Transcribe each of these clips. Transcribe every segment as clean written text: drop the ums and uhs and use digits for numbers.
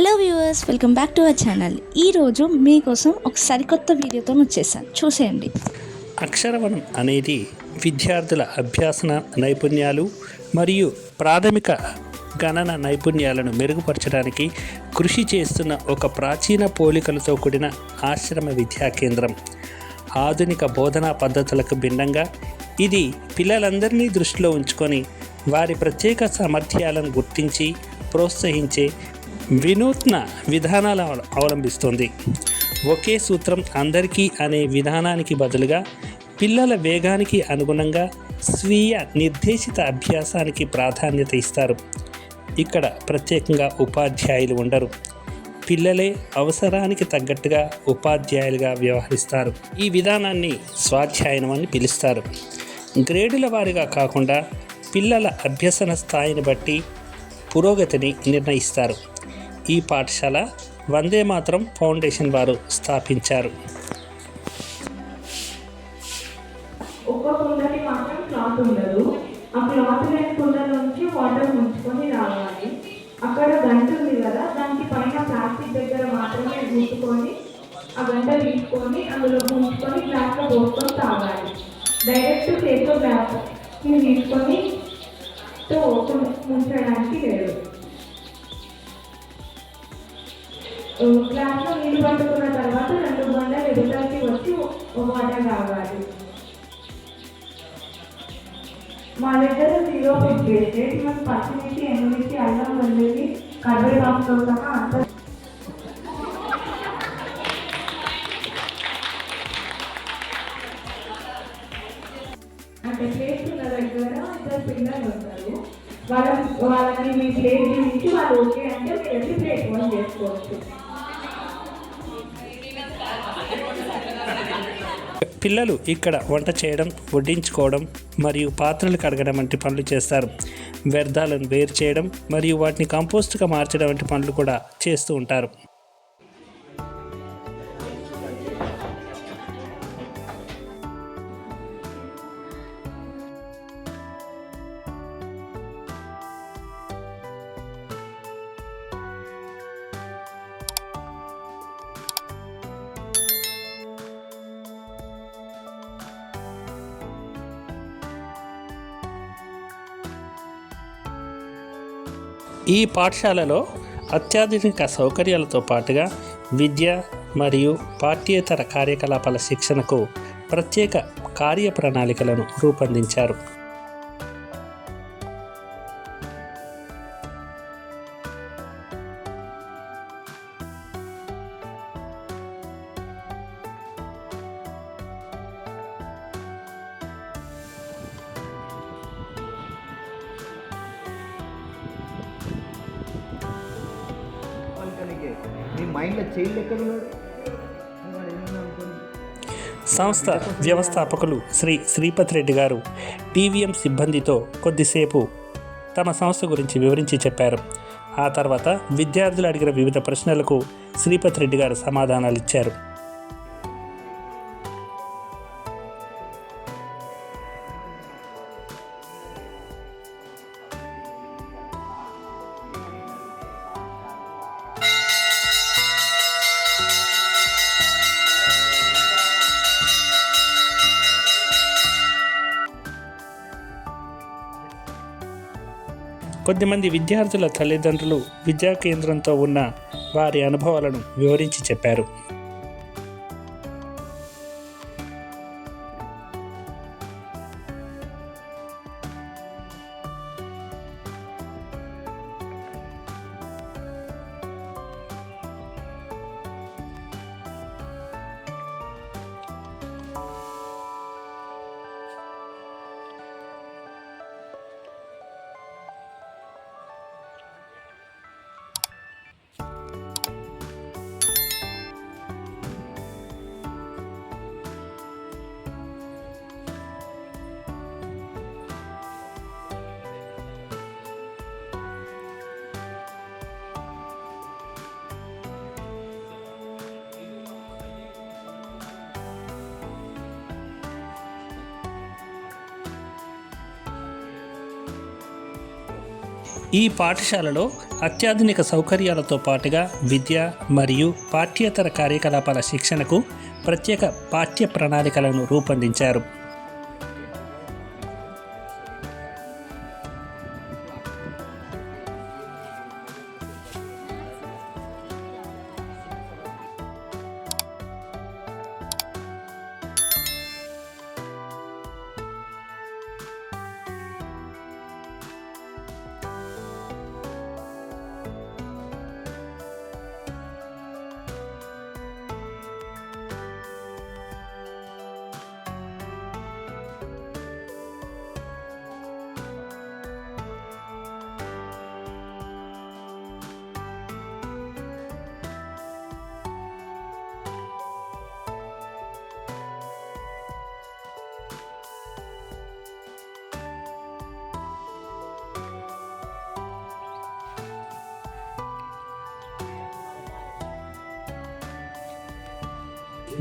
Hello viewers, welcome back to our channel. ఈరోజు మీకోసం ఒక సరికొత్త వీడియోతో వచ్చేసాను, చూసేయండి. అక్షరవనం అనేది విద్యార్థుల అభ్యాసన నైపుణ్యాలు మరియు ప్రాథమిక గణన నైపుణ్యాలను మెరుగుపరచడానికి కృషి చేస్తున్న ఒక ప్రాచీన పోలికలతో కూడిన ఆశ్రమ విద్యా కేంద్రం. ఆధునిక బోధనా పద్ధతులకు భిన్నంగా ఇది పిల్లలందరినీ దృష్టిలో ఉంచుకొని వారి ప్రత్యేక సామర్థ్యాలను గుర్తించి ప్రోత్సహించే వినూత్న విధానాలు అవలంబిస్తుంది. ఒకే సూత్రం అందరికీ అనే విధానానికి బదులుగా పిల్లల వేగానికి అనుగుణంగా స్వీయ నిర్దేశిత అభ్యాసానికి ప్రాధాన్యత ఇస్తారు. ఇక్కడ ప్రత్యేకంగా ఉపాధ్యాయులు ఉండరు, పిల్లలే అవసరానికి తగ్గట్టుగా ఉపాధ్యాయులుగా వ్యవహరిస్తారు. ఈ విధానాన్ని స్వాధ్యాయనం అని పిలుస్తారు. గ్రేడుల వారీగా కాకుండా పిల్లల అభ్యసన స్థాయిని బట్టి పురోగతిని నిర్ణయిస్తారు. ఈ పాఠశాల వందే మాతరం ఫౌండేషన్ వారు స్థాపించారు. ఒక్క కుండకి మాత్రం క్లాత్ ఉండదు. ఆ క్లాత్ లేని కుండ నుంచి వాటర్ ముంచుకొని రావాలి. అక్కడ గంట ఉంది కదా, దానికి పైన ప్లాస్టిక్ దగ్గర మాత్రమే ముట్టుకొని ఆ గంట తీసుకొని అందులో ముంచుకొని గ్లాస్లో పోసుకొని తాగాలి. డైరెక్ట్ చేతితో గ్లాస్ తీసుకొని ముంచడానికి లేదు. గ్లాస్లో నీళ్ళు పట్టుకున్న తర్వాత 2 గంటలు ఎదుటానికి వచ్చి వాటర్ తాగాలి. మా దగ్గర 0 ఫిట్ వేస్టేజ్. మనం పచ్చిమిర్చి, ఎండుమిర్చి, అల్లం, వెల్లుల్లి, కరివేపాకుతో సహా అంత అంటే ప్లేట్ ఉన్న దగ్గర 2 పిల్లలు ఉంటారు. వాళ్ళని మీ ప్లేట్ నుంచి వాళ్ళు ఓకే అంటే మీరు వెళ్ళి ప్లేట్ వన్ చేసుకోవచ్చు. పిల్లలు ఇక్కడ వంట చేయడం, వడ్డించుకోవడం మరియు పాత్రలు కడగడం వంటి పనులు చేస్తారు. వ్యర్థాలను వేరు చేయడం మరియు వాటిని కంపోస్ట్గా మార్చడం వంటి పనులు కూడా చేస్తూ ఉంటారు. ఈ పాఠశాలలో అత్యాధునిక సౌకర్యాలతో పాటుగా విద్య మరియు పాఠ్యేతర కార్యకలాపాల శిక్షణకు ప్రత్యేక కార్యప్రణాళికలను రూపొందించారు. సంస్థ వ్యవస్థాపకులు శ్రీ శ్రీపతి రెడ్డి గారు టీవీఎం సిబ్బందితో కొద్దిసేపు తమ సంస్థ గురించి వివరించి చెప్పారు. ఆ తర్వాత విద్యార్థులు అడిగిన వివిధ ప్రశ్నలకు శ్రీపతి రెడ్డి గారు సమాధానాలు ఇచ్చారు. కొద్దిమంది విద్యార్థుల తల్లిదండ్రులు విద్యా కేంద్రంతో ఉన్న వారి అనుభవాలను వివరించి చెప్పారు. ఈ పాఠశాలలో అత్యాధునిక సౌకర్యాలతో పాటుగా విద్య మరియు పాఠ్యేతర కార్యకలాపాల శిక్షణకు ప్రత్యేక పాఠ్య ప్రణాళికలను రూపొందించారు.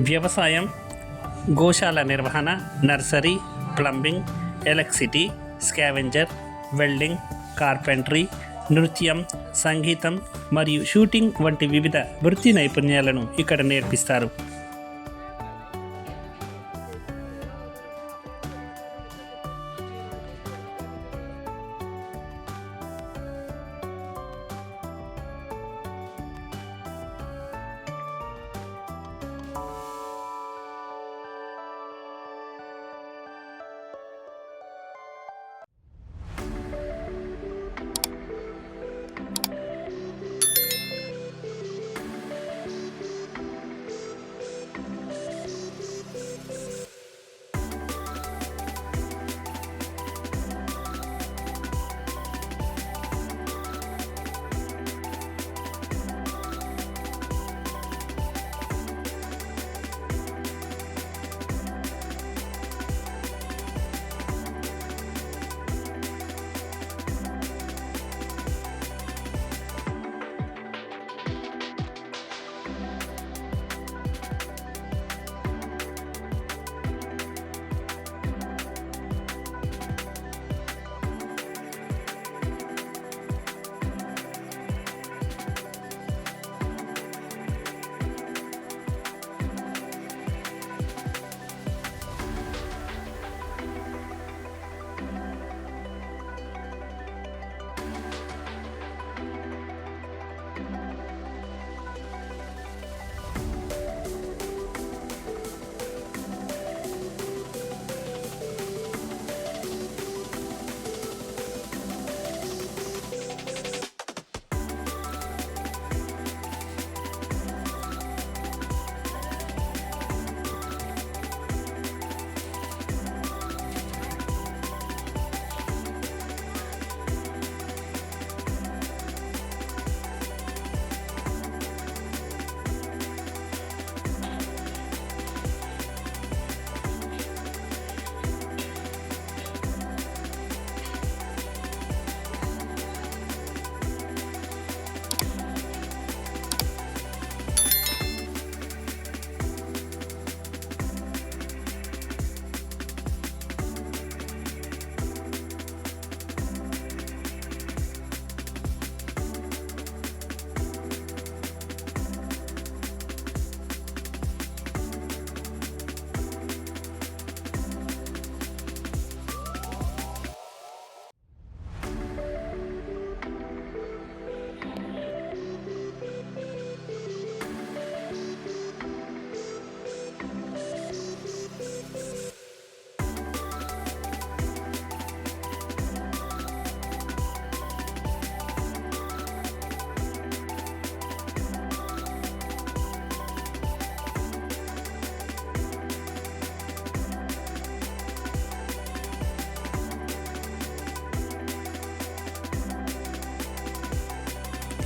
వ్యవసాయం, గోశాల నిర్వహణ, nursery, plumbing, electricity, scavenger, welding, carpentry, నృత్యం, సంగీతం మరియు షూటింగ్ వంటి వివిధ వృత్తి నైపుణ్యాలను ఇక్కడ నేర్పిస్తారు.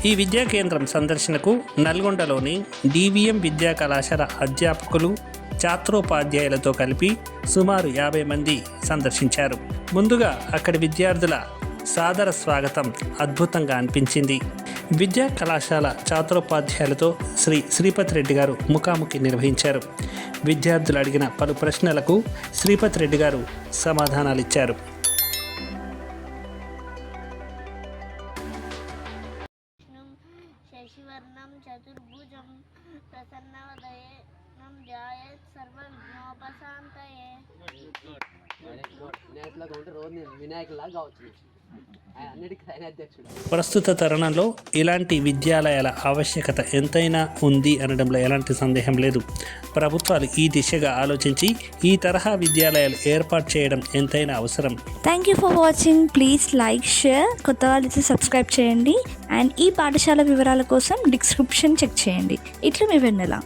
ఈ విద్యా కేంద్రం సందర్శనకు నల్గొండలోని DVM విద్యా కళాశాల అధ్యాపకులు, ఛాత్రోపాధ్యాయులతో కలిపి సుమారు 50 మంది సందర్శించారు. ముందుగా అక్కడి విద్యార్థుల సాదర స్వాగతం అద్భుతంగా అనిపించింది. విద్యా కళాశాల ఛాత్రోపాధ్యాయులతో శ్రీపతి రెడ్డి గారు ముఖాముఖి నిర్వహించారు. విద్యార్థులు అడిగిన పలు ప్రశ్నలకు శ్రీపతి రెడ్డి గారు సమాధానాలిచ్చారు. చతుర్భుజం ప్రసన్నవదనం ధ్యాయేత్ సర్వవిఘ్నోపశాంతయే. వినాయకులాగా ఉంటే రోజు నేను వినాయకులాగా కావచ్చు. ఆయన అన్నిటికీ ఆయన అధ్యక్షుడు. ప్రస్తుత తరుణంలో ఇలాంటి విద్యాలయాల ఆవశ్యకత ఎంతైనా ఉంది అనడంలో ఎలాంటి సందేహం లేదు. ప్రభుత్వాలు ఈ దిశగా ఆలోచించి ఈ తరహా విద్యాలయాలు ఏర్పాటు చేయడం ఎంతైనా అవసరం. Thank you for watching. Please like, share, కొత్త వాళ్ళైతే సబ్స్క్రైబ్ చేయండి. అండ్ ఈ పాఠశాల వివరాల కోసం డిస్క్రిప్షన్ చెక్ చేయండి. ఇట్లా మీ వెన్నెల.